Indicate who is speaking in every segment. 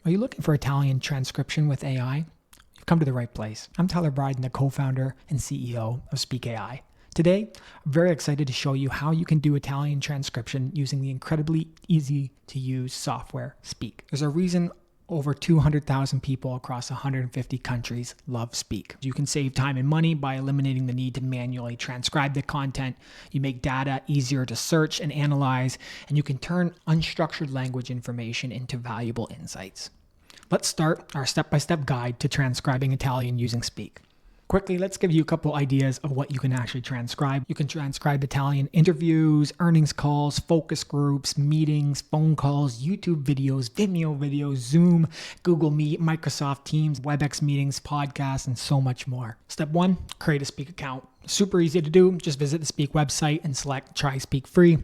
Speaker 1: Are you looking for Italian transcription with AI? You've come to the right place. I'm Tyler Bryden, the co-founder and CEO of Speak AI. Today, I'm very excited to show you how you can do Italian transcription using the incredibly easy to use software Speak. There's a reason over 200,000 people across 150 countries love Speak. You can save time and money by eliminating the need to manually transcribe the content. You make data easier to search and analyze, and you can turn unstructured language information into valuable insights. Let's start our step-by-step guide to transcribing Italian using Speak. Quickly, let's give you a couple ideas of what you can actually transcribe. You can transcribe Italian interviews, earnings calls, focus groups, meetings, phone calls, YouTube videos, Vimeo videos, Zoom, Google Meet, Microsoft Teams, WebEx meetings, podcasts, and so much more. Step 1, create a Speak account. Super easy to do. Just visit the Speak website and select Try Speak Free.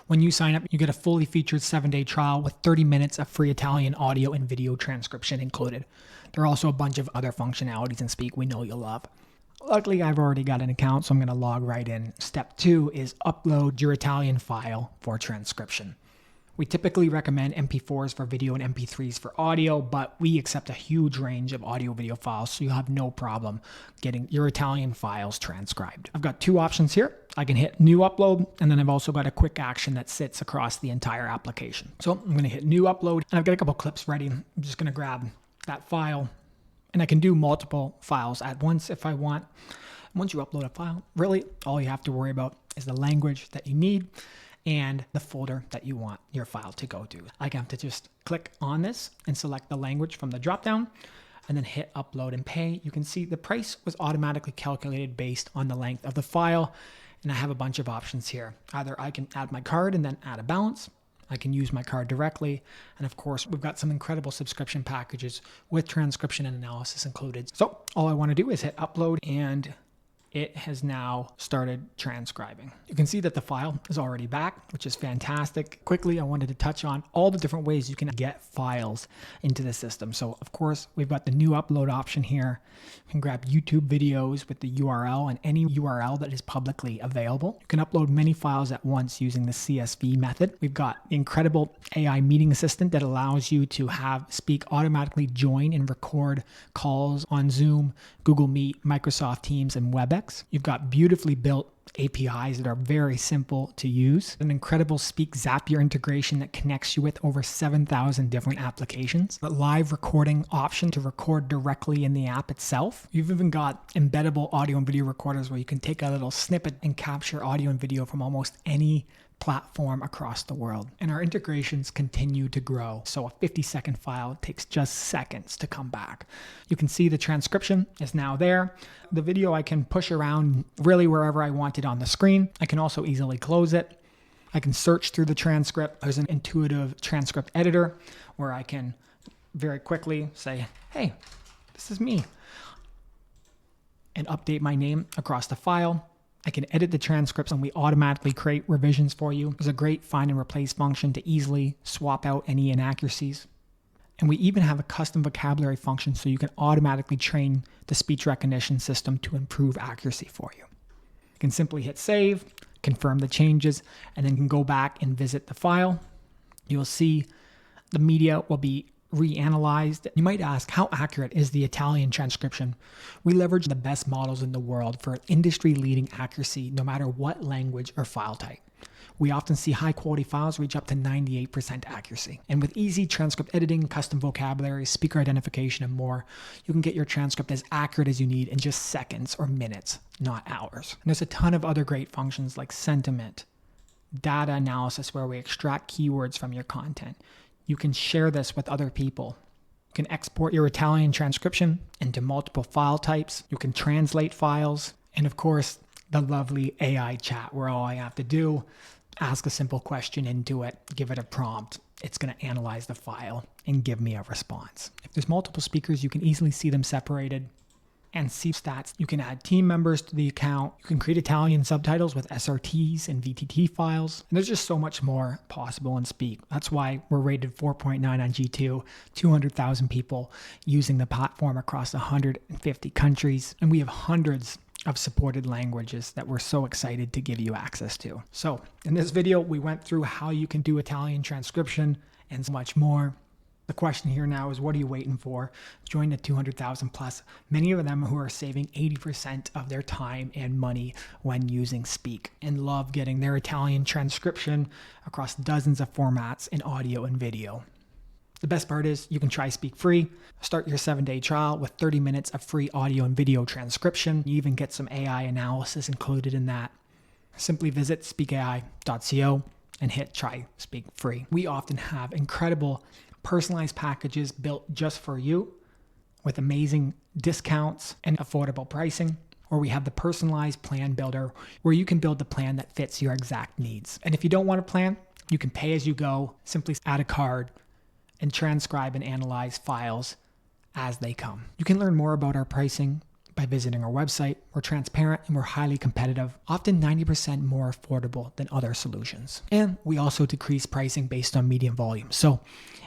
Speaker 1: When you sign up, you get a fully featured 7-day trial with 30 minutes of free Italian audio and video transcription included. There are also a bunch of other functionalities in Speak we know you'll love. Luckily, I've already got an account, so I'm going to log right in. Step 2 is upload your Italian file for transcription. We typically recommend MP4s for video and MP3s for audio, but we accept a huge range of audio-video files, so you'll have no problem getting your Italian files transcribed. I've got 2 options here. I can hit New Upload, and then I've also got a quick action that sits across the entire application. So I'm going to hit New Upload, and I've got a couple clips ready. I'm just going to grab that file, and I can do multiple files at once if I want. Once you upload a file, really all you have to worry about is the language that you need and the folder that you want your file to go to. I have to just click on this and select the language from the dropdown and then hit upload and pay. You can see the price was automatically calculated based on the length of the file. And I have a bunch of options here. Either I can add my card and then add a balance. I can use my card directly. And of course, we've got some incredible subscription packages with transcription and analysis included. So all I want to do is hit upload, and it has now started transcribing. You can see that the file is already back, which is fantastic. Quickly, I wanted to touch on all the different ways you can get files into the system. So of course, we've got the new upload option here. You can grab YouTube videos with the URL and any URL that is publicly available. You can upload many files at once using the CSV method. We've got the incredible AI meeting assistant that allows you to have Speak automatically join and record calls on Zoom, Google Meet, Microsoft Teams, and WebEx. You've got beautifully built APIs that are very simple to use. An incredible Speak Zapier integration that connects you with over 7,000 different applications. A live recording option to record directly in the app itself. You've even got embeddable audio and video recorders where you can take a little snippet and capture audio and video from almost any platform across the world. And our integrations continue to grow. So a 50-second file takes just seconds to come back. You can see the transcription is now there. The video I can push around really wherever I want it on the screen. I can also easily close it. I can search through the transcript. There's an intuitive transcript editor where I can very quickly say, hey, this is me, and update my name across the file. I can edit the transcripts and we automatically create revisions for you. There's a great find and replace function to easily swap out any inaccuracies. And we even have a custom vocabulary function so you can automatically train the speech recognition system to improve accuracy for you. You can simply hit save, confirm the changes, and then you can go back and visit the file. You'll see the media will be reanalyzed. You might ask, how accurate is the Italian transcription? We leverage the best models in the world for industry-leading accuracy, no matter what language or file type. We often see high-quality files reach up to 98% accuracy. And with easy transcript editing, custom vocabulary, speaker identification, and more, you can get your transcript as accurate as you need in just seconds or minutes, not hours. And there's a ton of other great functions like sentiment, data analysis, where we extract keywords from your content. You can share this with other people. You can export your Italian transcription into multiple file types. You can translate files. And of course, the lovely AI chat where all I have to do, ask a simple question into it, give it a prompt. It's going to analyze the file and give me a response. If there's multiple speakers, you can easily see them separated and see stats. You can add team members to the account. You can create Italian subtitles with SRTs and VTT files. And there's just so much more possible in Speak. That's why we're rated 4.9 on G2, 200,000 people using the platform across 150 countries. And we have hundreds of supported languages that we're so excited to give you access to. So in this video, we went through how you can do Italian transcription and so much more. The question here now is, what are you waiting for? Join the 200,000 plus, many of them who are saving 80% of their time and money when using Speak and love getting their Italian transcription across dozens of formats in audio and video. The best part is you can try Speak free. Start your 7-day trial with 30 minutes of free audio and video transcription. You even get some AI analysis included in that. Simply visit speakai.co and hit try Speak free. We often have incredible personalized packages built just for you with amazing discounts and affordable pricing. Or we have the personalized plan builder where you can build the plan that fits your exact needs. And if you don't want a plan, you can pay as you go. Simply add a card and transcribe and analyze files as they come. You can learn more about our pricing by visiting our website. We're transparent and we're highly competitive, often 90% more affordable than other solutions. And we also decrease pricing based on medium volume. So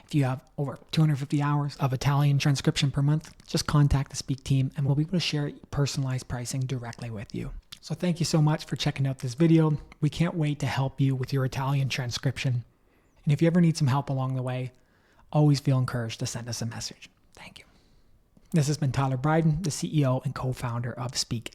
Speaker 1: if you have over 250 hours of Italian transcription per month, just contact the Speak team and we'll be able to share personalized pricing directly with you. So thank you so much for checking out this video. We can't wait to help you with your Italian transcription. And if you ever need some help along the way, always feel encouraged to send us a message. Thank you. This has been Tyler Bryden, the CEO and co-founder of Speak